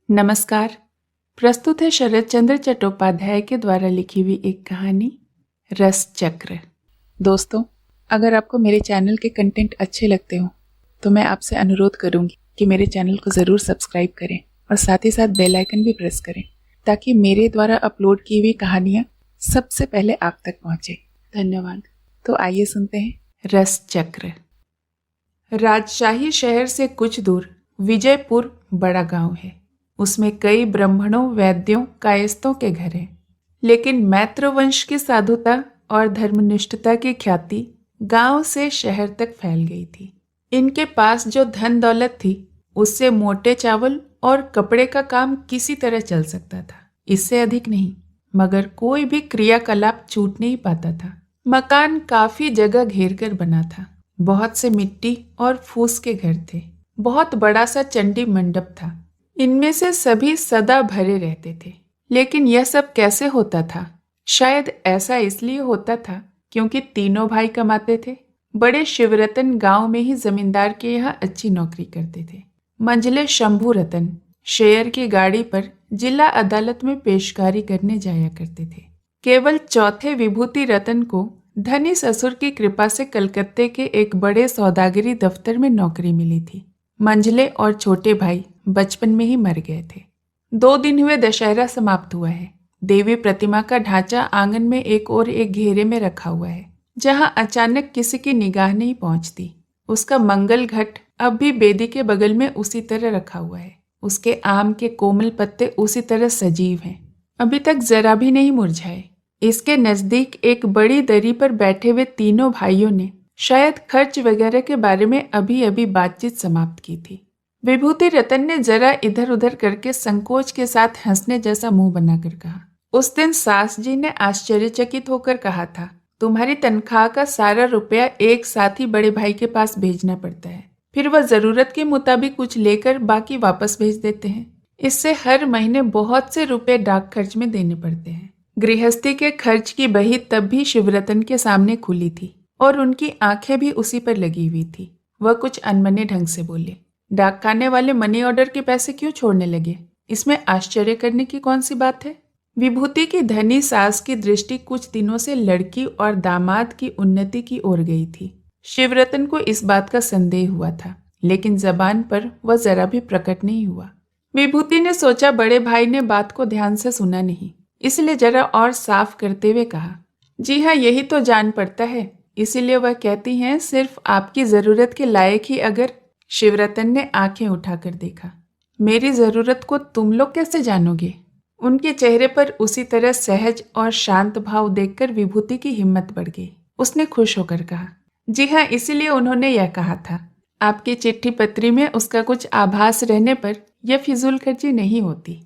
नमस्कार। प्रस्तुत है शरद चंद्र चट्टोपाध्याय के द्वारा लिखी हुई एक कहानी रस चक्र। दोस्तों, अगर आपको मेरे चैनल के कंटेंट अच्छे लगते हो तो मैं आपसे अनुरोध करूंगी कि मेरे चैनल को ज़रूर सब्सक्राइब करें और साथ ही साथ बेल आइकन भी प्रेस करें ताकि मेरे द्वारा अपलोड की हुई कहानियाँ सबसे पहले आप तक पहुँचे। धन्यवाद। तो आइए सुनते हैं रस चक्र। राजशाही शहर से कुछ दूर विजयपुर बड़ा गांव है। उसमें कई ब्राह्मणों, वैद्यों, कायस्थों के घर हैं। लेकिन मैत्र वंश की साधुता और धर्मनिष्ठता की ख्याति गांव से शहर तक फैल गई थी। इनके पास जो धन दौलत थी उससे मोटे चावल और कपड़े का काम किसी तरह चल सकता था, इससे अधिक नहीं। मगर कोई भी क्रियाकलाप छूट नहीं पाता था। मकान काफी जगह घेर कर बना था। बहुत से मिट्टी और फूस के घर थे। बहुत बड़ा सा चंडी मंडप था। इनमें से सभी सदा भरे रहते थे। लेकिन यह सब कैसे होता था? शायद ऐसा इसलिए होता था क्योंकि तीनों भाई कमाते थे। बड़े शिवरतन गांव में ही जमींदार के यहाँ अच्छी नौकरी करते थे। मंझले शंभू रतन शेयर की गाड़ी पर जिला अदालत में पेशकारी करने जाया करते थे। केवल चौथे विभूति रतन को धनी ससुर की कृपा से कलकत्ते के एक बड़े सौदागरी दफ्तर में नौकरी मिली थी। मंझले और छोटे भाई बचपन में ही मर गए थे। 2 दिन हुए दशहरा समाप्त हुआ है। देवी प्रतिमा का ढांचा आंगन में एक और एक घेरे में रखा हुआ है, जहां अचानक किसी की निगाह नहीं पहुंचती। उसका मंगल घट अब भी बेदी के बगल में उसी तरह रखा हुआ है। उसके आम के कोमल पत्ते उसी तरह सजीव हैं, अभी तक जरा भी नहीं मुरझाए। इसके नजदीक एक बड़ी दरी पर बैठे हुए तीनों भाइयों ने शायद खर्च वगैरह के बारे में अभी अभी बातचीत समाप्त की थी। विभूति रतन ने जरा इधर उधर करके संकोच के साथ हंसने जैसा मुंह बनाकर कहा, उस दिन सास जी ने आश्चर्यचकित होकर कहा था, तुम्हारी तनख्वाह का सारा रुपया एक साथ ही बड़े भाई के पास भेजना पड़ता है। फिर वह जरूरत के मुताबिक कुछ लेकर बाकी वापस भेज देते हैं। इससे हर महीने बहुत से रुपए डाक खर्च में देने पड़ते हैं। गृहस्थी के खर्च की बही तब भी शिवरतन के सामने खुली थी और उनकी आंखें भी उसी पर लगी हुई थी। वह कुछ अनमने ढंग से बोले, डाक खाने वाले मनी ऑर्डर के पैसे क्यों छोड़ने लगे? इसमें आश्चर्य करने की कौन सी बात है? विभूति की धनी सास की दृष्टि कुछ दिनों से लड़की और दामाद की उन्नति की ओर गई थी। शिवरतन को इस बात का संदेह हुआ था, लेकिन जबान पर वह जरा भी प्रकट नहीं हुआ। विभूति ने सोचा बड़े भाई ने बात को ध्यान से सुना नहीं, इसलिए जरा और साफ करते हुए कहा, जी हाँ, यही तो जान पड़ता है। इसीलिए वह कहती हैं सिर्फ आपकी जरूरत के लायक ही अगर। शिवरतन ने आंखें उठाकर देखा, मेरी जरूरत को तुम लोग कैसे जानोगे? उनके चेहरे पर उसी तरह सहज और शांत भाव देखकर विभूति की हिम्मत बढ़ गई। उसने खुश होकर कहा, जी हाँ, इसीलिए उन्होंने यह कहा था। आपकी चिट्ठी पत्री में उसका कुछ आभास रहने पर यह फिजूल खर्ची नहीं होती।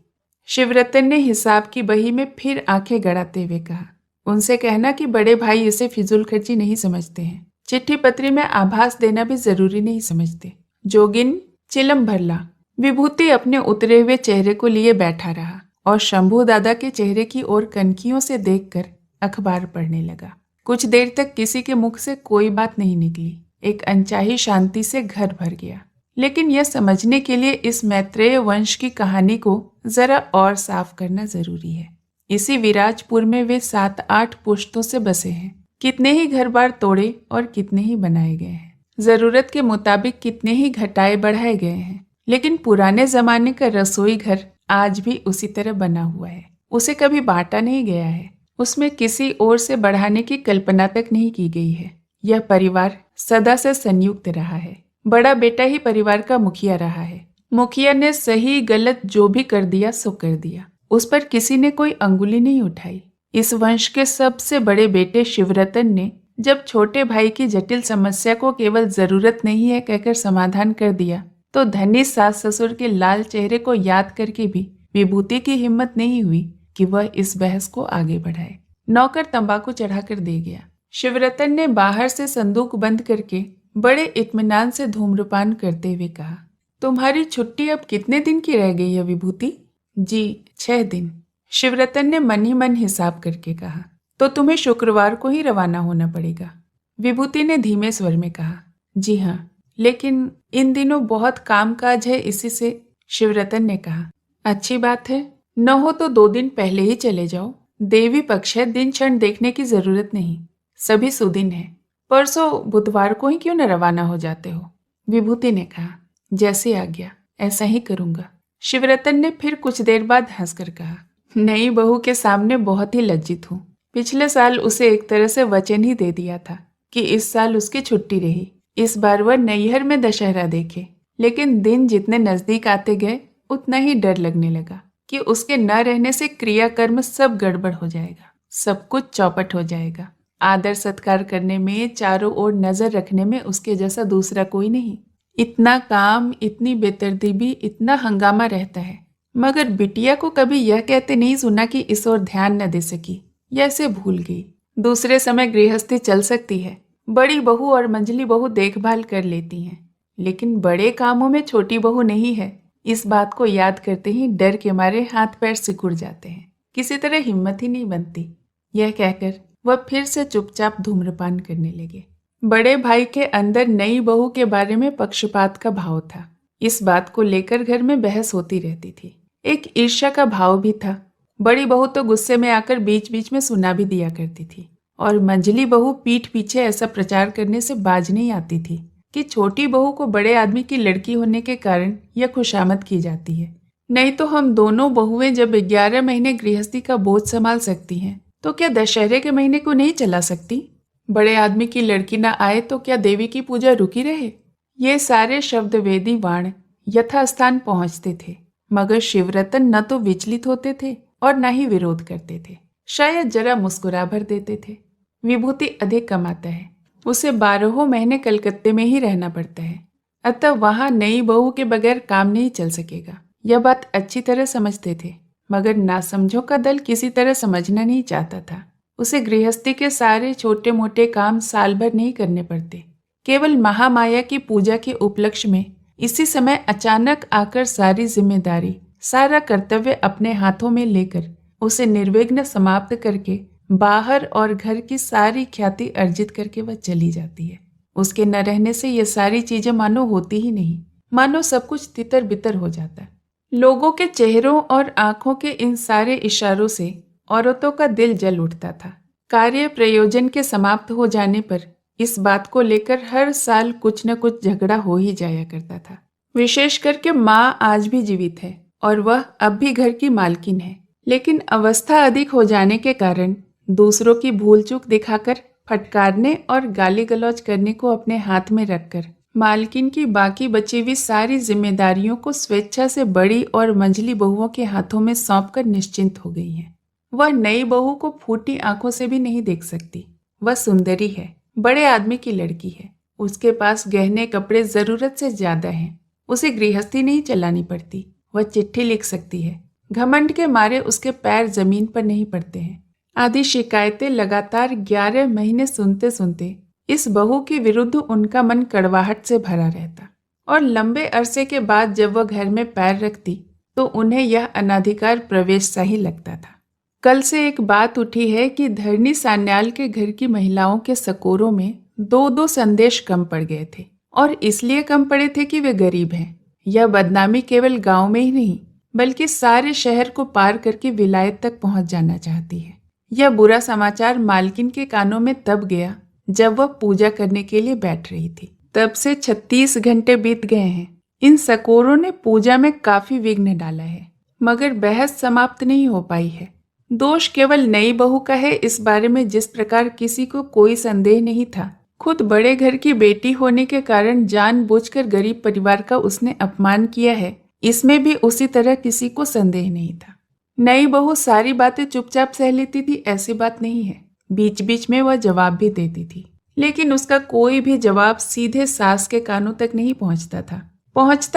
शिवरतन ने हिसाब की बही में फिर आंखें गड़ाते हुए कहा, उनसे कहना कि बड़े भाई इसे फिजूल खर्ची नहीं समझते हैं। चिट्ठी पत्री में आभास देना भी जरूरी नहीं समझते। जोगिन चिलम भरला। विभूति अपने उतरे हुए चेहरे को लिए बैठा रहा और शंभू दादा के चेहरे की ओर कनखियों से देखकर अखबार पढ़ने लगा। कुछ देर तक किसी के मुख से कोई बात नहीं निकली। एक अनचाही शांति से घर भर गया। लेकिन यह समझने के लिए इस मैत्रेय वंश की कहानी को जरा और साफ करना जरूरी है। इसी विराजपुर में वे 7-8 पुश्तों से बसे हैं। कितने ही घर बार तोड़े और कितने ही बनाए गए हैं। जरूरत के मुताबिक कितने ही घटाए बढ़ाए गए हैं। लेकिन पुराने जमाने का रसोई घर आज भी उसी तरह बना हुआ है। उसे कभी बांटा नहीं गया है। उसमें किसी ओर से बढ़ाने की कल्पना तक नहीं की गई है। यह परिवार सदा से संयुक्त रहा है। बड़ा बेटा ही परिवार का मुखिया रहा है। मुखिया ने सही गलत जो भी कर दिया सो कर दिया। उस पर किसी ने कोई अंगुली नहीं उठाई। इस वंश के सबसे बड़े बेटे शिवरतन ने जब छोटे भाई की जटिल समस्या को केवल जरूरत नहीं है कहकर समाधान कर दिया, तो धनी सास ससुर के लाल चेहरे को याद करके भी विभूति की हिम्मत नहीं हुई कि वह इस बहस को आगे बढ़ाए। नौकर तंबाकू चढ़ाकर दे गया। शिवरतन ने बाहर से संदूक बंद करके बड़े इत्मीनान से धूम्रपान करते हुए कहा, तुम्हारी छुट्टी अब कितने दिन की रह गई है विभूति? जी 6 दिन। शिवरतन ने मन ही मन हिसाब करके कहा, तो तुम्हें शुक्रवार को ही रवाना होना पड़ेगा। विभूति ने धीमे स्वर में कहा, जी हाँ, लेकिन इन दिनों बहुत कामकाज है, इसी से। शिवरतन ने कहा, अच्छी बात है, न हो तो 2 दिन पहले ही चले जाओ। देवी पक्ष है, दिन क्षण देखने की जरूरत नहीं। सभी सुदिन है। परसों बुधवार को ही क्यों न रवाना हो जाते हो? विभूति ने कहा। जैसे आज्ञा, ऐसा ही करूंगा। शिवरतन ने फिर कुछ देर बाद हंसकर कहा। नई बहू के सामने बहुत ही लज्जित हूँ। पिछले साल उसे एक तरह से वचन ही दे दिया था कि इस साल उसकी छुट्टी रही। इस बार वह नैहर में दशहरा देखे, लेकिन दिन जितने नजदीक आते गए उतना ही डर लगने लगा कि उसके न रहने से क्रियाकर्म सब गड़बड़ हो जाएगा, सब कुछ चौपट हो जाएगा। आदर सत्कार करने में, चारों ओर नजर रखने में उसके जैसा दूसरा कोई नहीं। इतना काम, इतनी बेतरतीबी, इतना हंगामा रहता है, मगर बिटिया को कभी यह कहते नहीं सुना कि इस ओर ध्यान न दे सकी या इसे भूल गई। दूसरे समय गृहस्थी चल सकती है, बड़ी बहू और मंझली बहू देखभाल कर लेती हैं, लेकिन बड़े कामों में छोटी बहू नहीं है। इस बात को याद करते ही डर के मारे हाथ पैर सिकुड़ जाते हैं, किसी तरह हिम्मत ही नहीं बनती। यह कहकर वह फिर से चुपचाप धूम्रपान करने लगे। बड़े भाई के अंदर नई बहू के बारे में पक्षपात का भाव था। इस बात को लेकर घर में बहस होती रहती थी। एक ईर्ष्या का भाव भी था। बड़ी बहू तो गुस्से में आकर बीच बीच में सुना भी दिया करती थी, और मंझली बहू पीठ पीछे ऐसा प्रचार करने से बाज नहीं आती थी कि छोटी बहू को बड़े आदमी की लड़की होने के कारण यह खुशामद की जाती है। नहीं तो हम दोनों बहुएं जब 11 महीने गृहस्थी का बोझ संभाल सकती हैं, तो क्या दशहरे के महीने को नहीं चला सकती? बड़े आदमी की लड़की न आए तो क्या देवी की पूजा रुकी रहे? ये सारे शब्द वेदी वाण यथास्थान पहुंचते थे, मगर शिवरतन न तो विचलित होते थे और न ही विरोध करते थे। शायद जरा मुस्कुरा भर देते थे। विभूति अधिक कमाता है, उसे 12 महीने कलकत्ते में ही रहना पड़ता है, अतः वहां नई बहू के बगैर काम नहीं चल सकेगा। यह बात अच्छी तरह समझते थे, मगर नासमझों का दल किसी तरह समझना नहीं चाहता था। उसे गृहस्थी के सारे छोटे मोटे काम साल भर नहीं करने पड़ते। केवल महामाया की पूजा के उपलक्ष्य में इसी समय अचानक आकर सारी जिम्मेदारी, सारा कर्तव्य अपने हाथों में लेकर उसे निर्विघ्न समाप्त करके बाहर और घर की सारी ख्याति अर्जित करके वह चली जाती है। उसके न रहने से ये सारी चीजें मानो होती ही नहीं, मानो सब कुछ तितर बितर हो जाता। लोगों के चेहरों और आंखों के इन सारे इशारों से औरतों का दिल जल उठता था। कार्य प्रयोजन के समाप्त हो जाने पर इस बात को लेकर हर साल कुछ न कुछ झगड़ा हो ही जाया करता था। विशेष करके माँ आज भी जीवित है और वह अब भी घर की मालकिन है, लेकिन अवस्था अधिक हो जाने के कारण दूसरों की भूल चूक दिखाकर फटकारने और गाली गलौज करने को अपने हाथ में रखकर मालकिन की बाकी बची हुई सारी जिम्मेदारियों को स्वेच्छा से बड़ी और मंझली बहुओं के हाथों में सौंपकर निश्चिंत हो गई है। वह नई बहू को फूटी आंखों से भी नहीं देख सकती। वह सुंदरी है, बड़े आदमी की लड़की है, उसके पास गहने कपड़े जरूरत से ज्यादा हैं। उसे गृहस्थी नहीं चलानी पड़ती, वह चिट्ठी लिख सकती है। घमंड के मारे उसके पैर जमीन पर नहीं पड़ते हैं। आदि शिकायतें लगातार 11 महीने सुनते सुनते इस बहू के विरुद्ध उनका मन कड़वाहट से भरा रहता, और लंबे अरसे के बाद जब वह घर में पैर रखती तो उन्हें यह अनाधिकार प्रवेश सा ही लगता था। कल से एक बात उठी है कि धरनी सान्याल के घर की महिलाओं के सकोरों में 2-2 संदेश कम पड़ गए थे, और इसलिए कम पड़े थे कि वे गरीब हैं। यह बदनामी केवल गांव में ही नहीं बल्कि सारे शहर को पार करके विलायत तक पहुंच जाना चाहती है। यह बुरा समाचार मालकिन के कानों में तब गया जब वह पूजा करने के लिए बैठ रही थी। तब से 36 घंटे बीत गए हैं। इन सकोरों ने पूजा में काफी विघ्न डाला है, मगर बहस समाप्त नहीं हो पाई है। दोष केवल नई बहू का है, इस बारे में जिस प्रकार किसी को कोई संदेह नहीं था। खुद बड़े घर की बेटी होने के कारण जानबूझकर गरीब परिवार का उसने अपमान किया है, इसमें भी उसी तरह किसी को संदेह नहीं था। नई बहू सारी बातें चुपचाप सह लेती थी, ऐसी बात नहीं है। बीच बीच में वह जवाब भी देती थी, लेकिन उसका कोई भी जवाब सीधे सास के कानों तक नहीं पहुंचता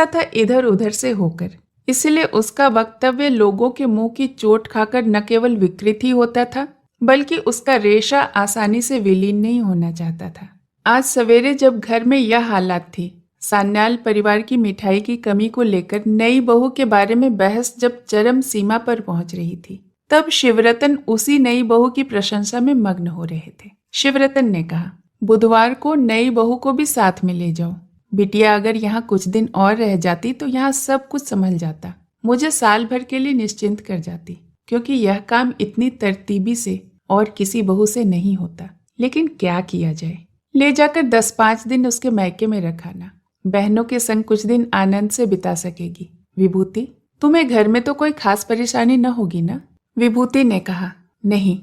था इधर उधर से होकर। इसलिए उसका वक्तव्य लोगों के मुंह की चोट खाकर न केवल विकृत ही होता था, बल्कि उसका रेशा आसानी से विलीन नहीं होना चाहता था। आज सवेरे जब घर में यह हालात थी, सान्याल परिवार की मिठाई की कमी को लेकर नई बहू के बारे में बहस जब चरम सीमा पर पहुंच रही थी, तब शिवरतन उसी नई बहू की प्रशंसा में मग्न हो रहे थे। शिवरतन ने कहा, बुधवार को नई बहू को भी साथ में ले जाओ। बिटिया अगर यहाँ कुछ दिन और रह जाती तो यहाँ सब कुछ संभल जाता। मुझे साल भर के लिए निश्चिंत कर जाती, क्योंकि यह काम इतनी तरतीबी से और किसी बहू से नहीं होता। लेकिन क्या किया जाए, ले जाकर 10-5 दिन उसके मायके में रखाना, बहनों के संग कुछ दिन आनंद से बिता सकेगी। विभूति, तुम्हें घर में तो कोई खास परेशानी न होगी ना? विभूति ने कहा, नहीं।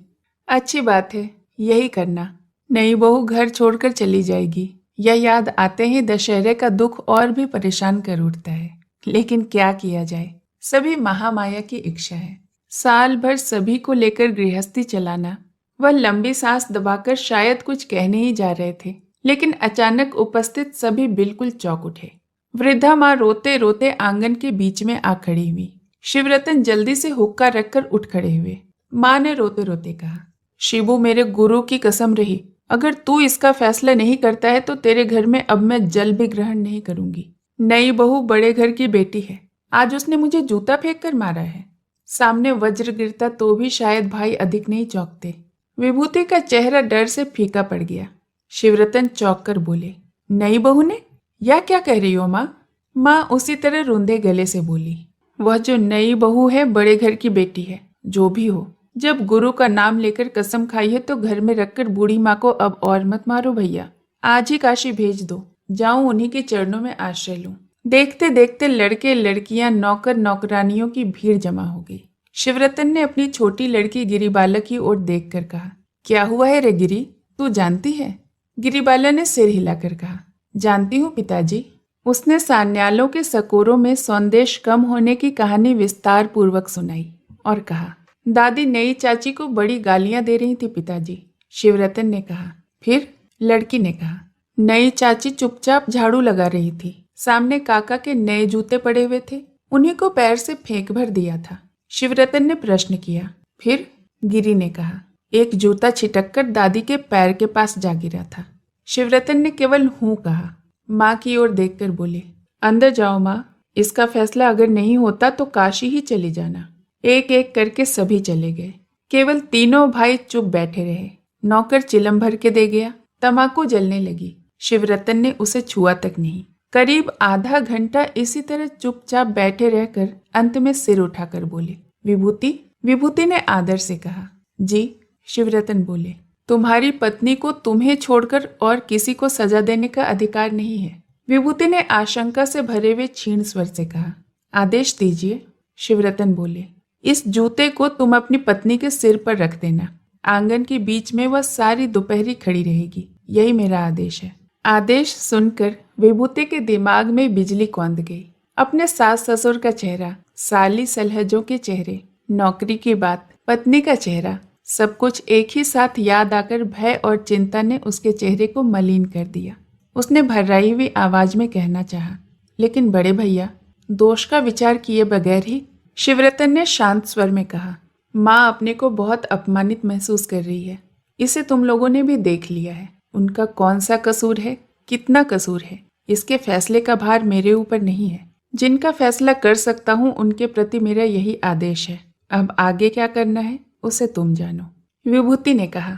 अच्छी बात है, यही करना। नई बहू घर छोड़कर चली जाएगी, यह याद आते ही दशहरे का दुख और भी परेशान कर उठता है। लेकिन क्या किया जाए, सभी महामाया की इच्छा है। साल भर सभी को लेकर गृहस्थी चलाना। वह लंबी सांस दबाकर शायद कुछ कहने ही जा रहे थे, लेकिन अचानक उपस्थित सभी बिल्कुल चौंक उठे। वृद्धा माँ रोते रोते आंगन के बीच में आ खड़ी हुई। शिवरतन जल्दी से हुक्का रखकर उठ खड़े हुए। माँ ने रोते रोते कहा, शिबू, मेरे गुरु की कसम रही, अगर तू इसका फैसला नहीं करता है तो तेरे घर में अब मैं जल भी ग्रहण नहीं करूंगी। नई बहू बड़े घर की बेटी है, आज उसने मुझे जूता फेंक कर मारा है। सामने वज्र गिरता तो भी शायद भाई अधिक नहीं चौंकते। विभूति का चेहरा डर से फीका पड़ गया। शिवरतन चौंक कर बोले, नई बहू ने? या क्या कह रही हो माँ? माँ उसी तरह रुंधे गले से बोली, वह जो नई बहू है बड़े घर की बेटी है। जो भी हो, जब गुरु का नाम लेकर कसम खाई है तो घर में रखकर बूढ़ी माँ को अब और मत मारो भैया। आज ही काशी भेज दो, जाऊं उन्हीं के चरणों में आश्रय लूं। देखते देखते लड़के लड़कियां नौकर नौकरानियों की भीड़ जमा हो गई। शिवरतन ने अपनी छोटी लड़की गिरिबाला की ओर देखकर कहा, क्या हुआ है रे गिरी, तू जानती है? गिरिबाला ने सिर हिलाकर कहा, जानती हूँ पिताजी। उसने सान्यालों के सकोरों में सौंदेश कम होने की कहानी विस्तार पूर्वक सुनाई और कहा, दादी नई चाची को बड़ी गालियां दे रही थी पिताजी। शिवरतन ने कहा, फिर? लड़की ने कहा, नई चाची चुपचाप झाड़ू लगा रही थी, सामने काका के नए जूते पड़े हुए थे, उन्हीं को पैर से फेंक भर दिया था। शिवरतन ने प्रश्न किया, फिर? गिरी ने कहा, एक जूता छिटककर दादी के पैर के पास जा गिरा था। शिवरतन ने केवल हूं कहा। माँ की ओर देखकर बोले, अंदर जाओ माँ, इसका फैसला अगर नहीं होता तो काशी ही चली जाना। एक एक करके सभी चले गए, केवल तीनों भाई चुप बैठे रहे। नौकर चिलम भर के दे गया, तमाकू जलने लगी। शिवरतन ने उसे छुआ तक नहीं। करीब आधा घंटा इसी तरह चुपचाप बैठे रहकर अंत में सिर उठाकर बोले, विभूति? विभूति ने आदर से कहा, जी। शिवरतन बोले, तुम्हारी पत्नी को तुम्हें छोड़कर और किसी को सजा देने का अधिकार नहीं है। विभूति ने आशंका से भरे हुए क्षीण स्वर से कहा, आदेश दीजिए। शिवरतन बोले, इस जूते को तुम अपनी पत्नी के सिर पर रख देना, आंगन के बीच में वह सारी दोपहरी खड़ी रहेगी, यही मेरा आदेश है। आदेश सुनकर विभूति के दिमाग में बिजली कौंध गई। अपने सास ससुर का चेहरा, साली सलहजों के चेहरे, नौकरी की बात, पत्नी का चेहरा, सब कुछ एक ही साथ याद आकर भय और चिंता ने उसके चेहरे को मलिन कर दिया। उसने भर्राई हुई आवाज में कहना चाहा, लेकिन बड़े भैया, दोष का विचार किए बगैर ही। शिवरतन ने शांत स्वर में कहा, माँ अपने को बहुत अपमानित महसूस कर रही है, इसे तुम लोगों ने भी देख लिया है। उनका कौन सा कसूर है, कितना कसूर है, इसके फैसले का भार मेरे ऊपर नहीं है। जिनका फैसला कर सकता हूँ उनके प्रति मेरा यही आदेश है। अब आगे क्या करना है उसे तुम जानो। विभूति ने कहा,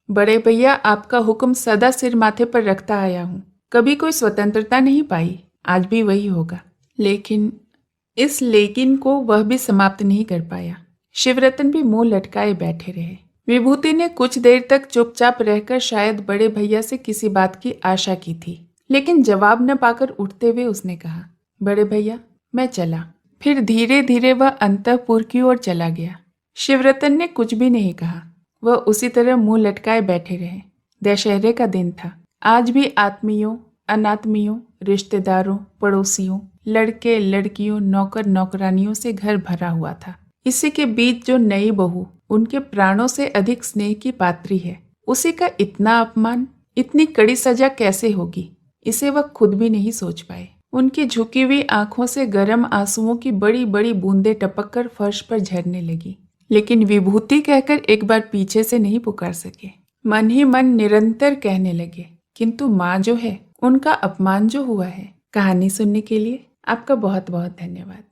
बड़े भैया, आपका हुक्म सदा सिर माथे पर रखता आया हूँ, कभी कोई स्वतंत्रता नहीं पाई, आज भी वही होगा। लेकिन इस लेकिन को वह भी समाप्त नहीं कर पाया। शिवरतन भी मुंह लटकाए बैठे रहे। विभूति ने कुछ देर तक चुपचाप रहकर शायद बड़े भैया से किसी बात की आशा की थी, लेकिन जवाब न पाकर उठते हुए उसने कहा, बड़े भैया, मैं चला। फिर धीरे धीरे वह अंतःपुर की ओर चला गया। शिवरतन ने कुछ भी नहीं कहा, वह उसी तरह मुंह लटकाए बैठे रहे। दशहरे का दिन था। आज भी आत्मीयों, अनात्मीयों, रिश्तेदारों, पड़ोसियों, लड़के लड़कियों, नौकर नौकरानियों से घर भरा हुआ था। इसी के बीच जो नई बहू उनके प्राणों से अधिक स्नेह की पात्री है, उसी का इतना अपमान, इतनी कड़ी सजा कैसे होगी, इसे वह खुद भी नहीं सोच पाए। उनकी झुकी हुई आंखों से गर्म आंसुओं की बड़ी बड़ी बूंदें टपककर फर्श पर झरने लगी, लेकिन विभूति कहकर एक बार पीछे से नहीं पुकार सके। मन ही मन निरंतर कहने लगे, किंतु माँ जो है, उनका अपमान जो हुआ है। कहानी सुनने के लिए आपका बहुत बहुत धन्यवाद।